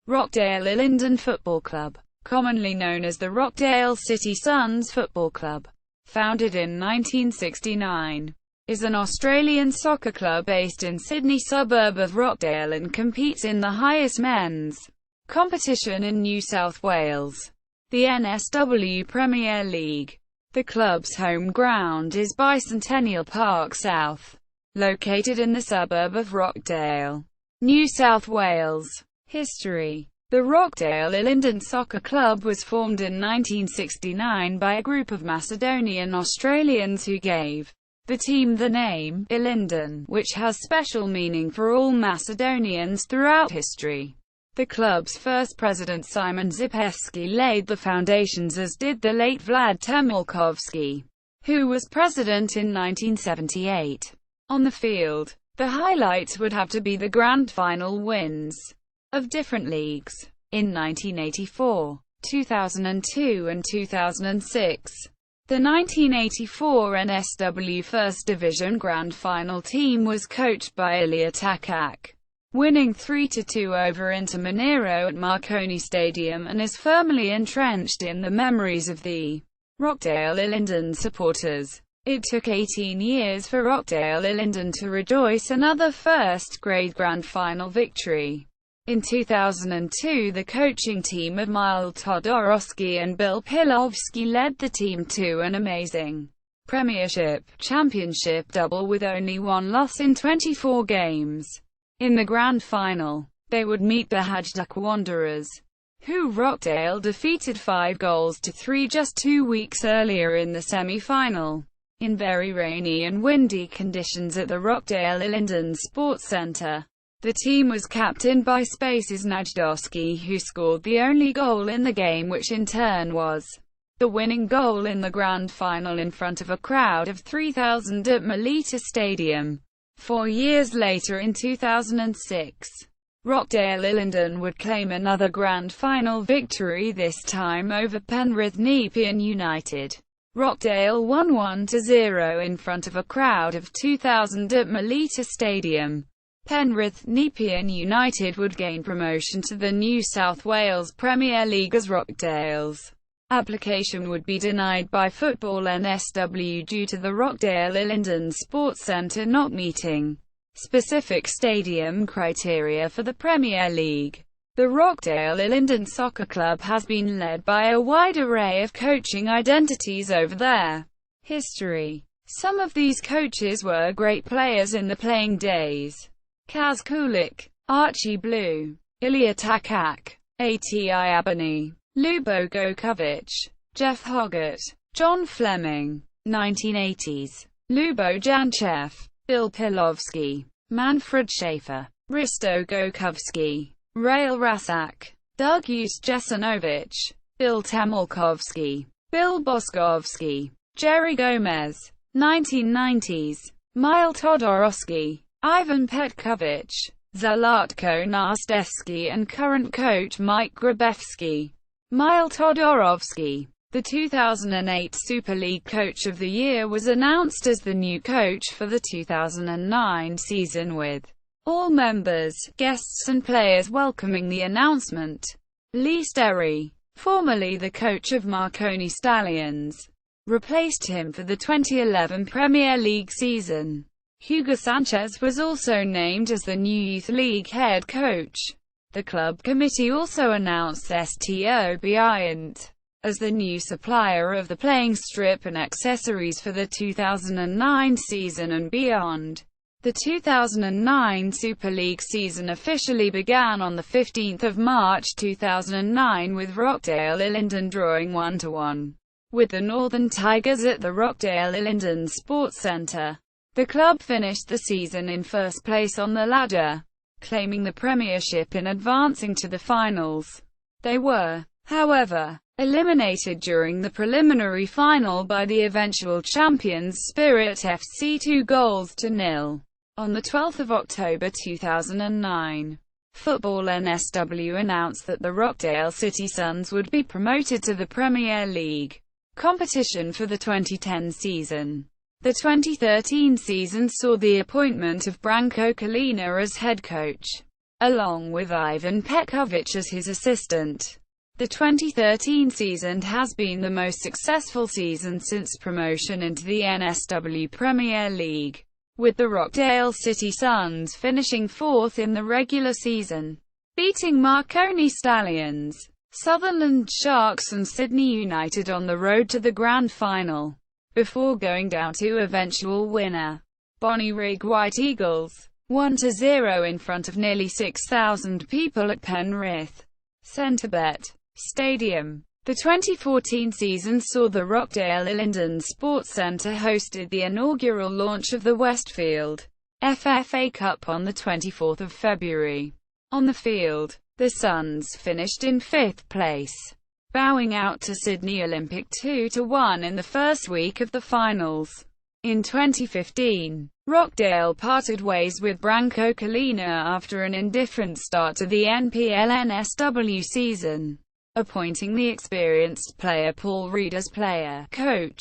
Rockdale Ilinden Football Club, commonly known as the Rockdale City Suns Football Club, founded in 1969, is an Australian soccer club based in Sydney suburb of Rockdale and competes in the highest men's competition in New South Wales, the NSW Premier League. The club's home ground is Bicentennial Park South, located in the suburb of Rockdale, New South Wales. History: the Rockdale Ilinden Soccer Club was formed in 1969 by a group of Macedonian Australians who gave the team the name Ilinden, which has special meaning for all Macedonians throughout history. The club's first president Simon Zipevsky laid the foundations, as did the late Vlad Temelkovsky, who was president in 1978. On the field, the highlights would have to be the grand final wins of different leagues. In 1984, 2002 and 2006, the 1984 NSW First Division Grand Final team was coached by Ilya Takak, winning 3-2 over Inter Mineiro at Marconi Stadium, and is firmly entrenched in the memories of the Rockdale Ilinden supporters. It took 18 years for Rockdale Ilinden to rejoice another first-grade Grand Final victory. In 2002, the coaching team of Mile Todorowsky and Bill Pilovsky led the team to an amazing Premiership-Championship double with only one loss in 24 games. In the Grand Final, they would meet the Hajduk Wanderers, who Rockdale defeated 5-3 just 2 weeks earlier in the semi-final, in very rainy and windy conditions at the Rockdale Ilinden Sports Centre. The team was captained by Spaces Najdowski, who scored the only goal in the game, which in turn was the winning goal in the grand final in front of a crowd of 3,000 at Melita Stadium. 4 years later, in 2006, Rockdale Ilinden would claim another grand final victory, this time over Penrith Nepean United. Rockdale won 1-0 in front of a crowd of 2,000 at Melita Stadium. Penrith Nepean United would gain promotion to the New South Wales Premier League, as Rockdale's application would be denied by Football NSW due to the Rockdale Ilinden Sports Centre not meeting specific stadium criteria for the Premier League. The Rockdale Ilinden Soccer Club has been led by a wide array of coaching identities over their history. Some of these coaches were great players in the playing days: Kaz Kulik, Archie Blue, Ilya Takak, Ati Abani, Lubo Gokovic, Jeff Hoggart, John Fleming. 1980s: Lubo Janchev, Bill Pilovsky, Manfred Schaefer, Risto Gokovsky, Rail Rasak, Doug Jesanovic, Bill Temelkovsky, Bill Boskovsky, Jerry Gomez. 1990s: Mile Todorowsky, Ivan Petkovic, Zlatko Nastevsky, and current coach Mike Grabevsky. Mile Todorowsky, the 2008 Super League Coach of the Year, was announced as the new coach for the 2009 season, with all members, guests and players welcoming the announcement. Lee Sterry, formerly the coach of Marconi Stallions, replaced him for the 2011 Premier League season. Hugo Sanchez was also named as the new Youth League head coach. The club committee also announced Sto Bryant as the new supplier of the playing strip and accessories for the 2009 season and beyond. The 2009 Super League season officially began on the 15th of March 2009, with Rockdale Ilinden drawing 1-1 with the Northern Tigers at the Rockdale Ilinden Sports Centre. The club finished the season in first place on the ladder, claiming the premiership and advancing to the finals. They were, however, eliminated during the preliminary final by the eventual champions Spirit FC 2-0 on the 12th of October 2009. Football NSW announced that the Rockdale City Suns would be promoted to the Premier League competition for the 2010 season. The 2013 season saw the appointment of Branko Kalina as head coach. along with Ivan Petkovic as his assistant. The 2013 season has been the most successful season since promotion into the NSW Premier League, with the Rockdale City Suns finishing fourth in the regular season, beating Marconi Stallions, Sutherland Sharks and Sydney United on the road to the grand final, before going down to eventual winner, Bonnyrigg White Eagles, 1-0 in front of nearly 6,000 people at Penrith Centrebet Stadium. The 2014 season saw the Rockdale Ilinden Sports Centre hosted the inaugural launch of the Westfield FFA Cup on the 24th of February. On the field, the Suns finished in fifth place, bowing out to Sydney Olympic 2-1 in the first week of the finals. In 2015, Rockdale parted ways with Branko Kalina after an indifferent start to the NPL-NSW season, appointing the experienced player Paul Reed as player-coach.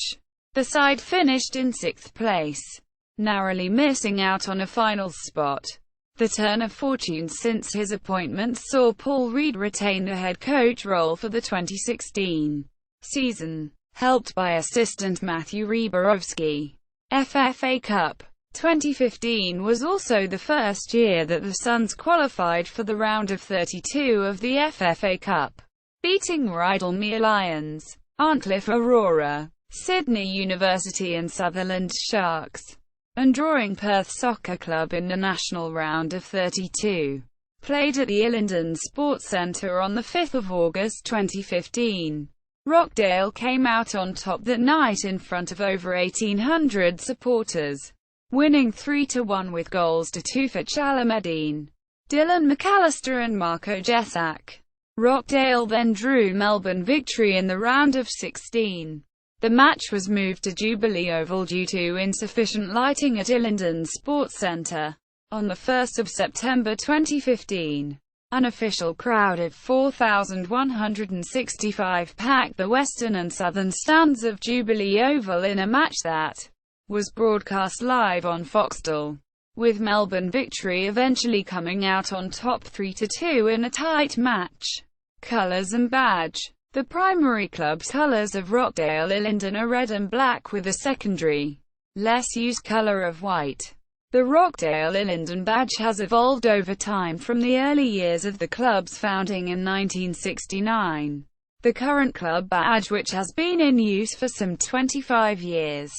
The side finished in sixth place, narrowly missing out on a finals spot. The turn of fortune since his appointment saw Paul Reed retain the head coach role for the 2016 season, helped by assistant Matthew Ryborowski. FFA Cup 2015 was also the first year that the Suns qualified for the round of 32 of the FFA Cup, beating Rydalmere Lions, Arncliffe Aurora, Sydney University and Sutherland Sharks, and drawing Perth Soccer Club in the national round of 32. Played at the Ilinden Sports Centre on 5 August 2015. Rockdale came out on top that night in front of over 1,800 supporters, winning 3-1 with goals to 2 for Chalameddine, Dylan McAllister and Marco Jessak. Rockdale then drew Melbourne Victory in the round of 16. The match was moved to Jubilee Oval due to insufficient lighting at Ilinden Sports Centre. On 1 September 2015, an official crowd of 4,165 packed the western and southern stands of Jubilee Oval in a match that was broadcast live on Foxtel, with Melbourne Victory eventually coming out on top 3-2 in a tight match. Colours and badge. The primary club's colours of Rockdale Ilinden are red and black with a secondary, less used colour of white. The Rockdale Ilinden badge has evolved over time from the early years of the club's founding in 1969. The current club badge, which has been in use for some 25 years,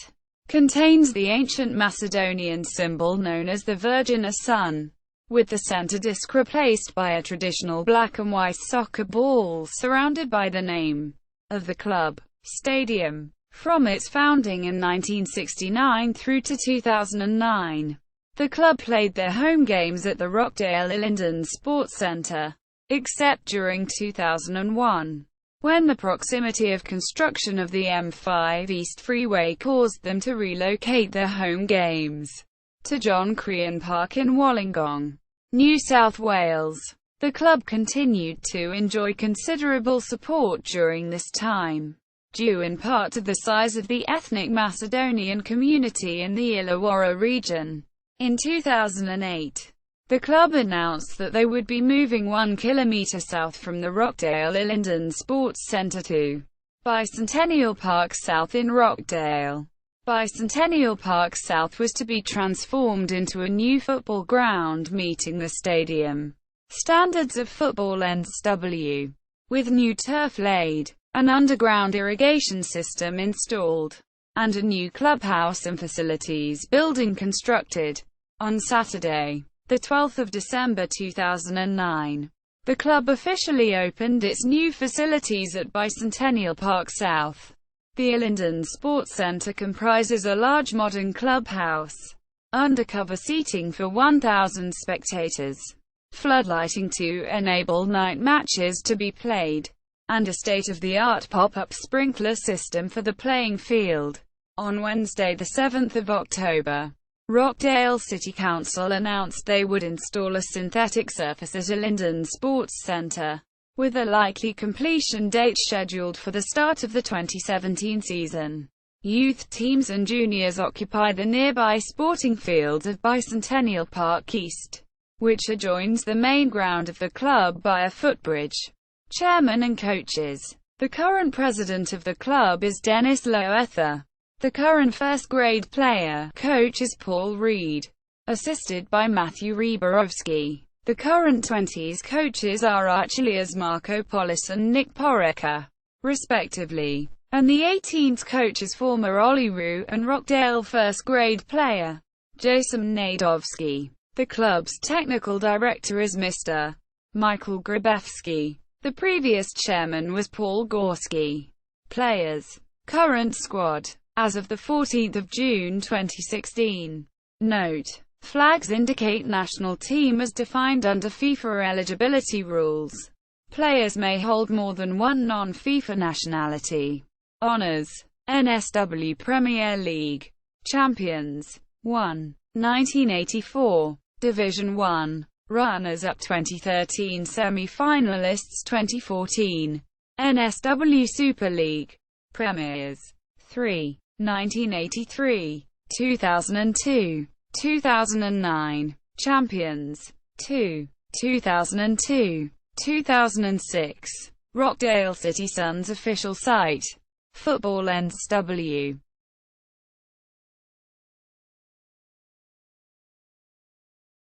contains the ancient Macedonian symbol known as the Virgin Sun, with the center disc replaced by a traditional black and white soccer ball surrounded by the name of the club. Stadium. From its founding in 1969 through to 2009, the club played their home games at the Rockdale Ilinden Sports Centre, except during 2001, when the proximity of construction of the M5 East Freeway caused them to relocate their home games to John Crean Park in Wollongong, New South Wales. The club continued to enjoy considerable support during this time, due in part to the size of the ethnic Macedonian community in the Illawarra region. In 2008, the club announced that they would be moving 1 kilometre south from the Rockdale Ilinden Sports Centre to Bicentennial Park South in Rockdale. Bicentennial Park South was to be transformed into a new football ground meeting the stadium standards of football NSW, with new turf laid, an underground irrigation system installed, and a new clubhouse and facilities building constructed. On Saturday, the 12th of December 2009, the club officially opened its new facilities at Bicentennial Park South. The Ilinden Sports Centre comprises a large modern clubhouse, undercover seating for 1,000 spectators, floodlighting to enable night matches to be played, and a state-of-the-art pop-up sprinkler system for the playing field. On Wednesday, the 7th of October, Rockdale City Council announced they would install a synthetic surface at Ilinden Sports Centre, with a likely completion date scheduled for the start of the 2017 season. Youth teams and juniors occupy the nearby sporting fields of Bicentennial Park East. which adjoins the main ground of the club by a footbridge. Chairman and coaches. The current president of the club is Dennis Loether. The current first-grade player-coach is Paul Reed, assisted by Matthew Ryborowski. The current 20s coaches are Archelias Marco Polis and Nick Poreka, respectively. And the 18th coach is former Olyroot and Rockdale first-grade player Jason Nadovsky. The club's technical director is Mr. Michael Grabewski. The previous chairman was Paul Gorski. Players. Current squad. As of 14 June 2016. Note: flags indicate national team as defined under FIFA eligibility rules. Players may hold more than one non-FIFA nationality. Honours: NSW Premier League Champions 1. 1984. Division 1. Runners-up 2013. Semi-finalists 2014. NSW Super League Premiers 3. 1983. 2002. 2009. Champions 2. 2002. 2006. Rockdale City Suns official site. Football NSW.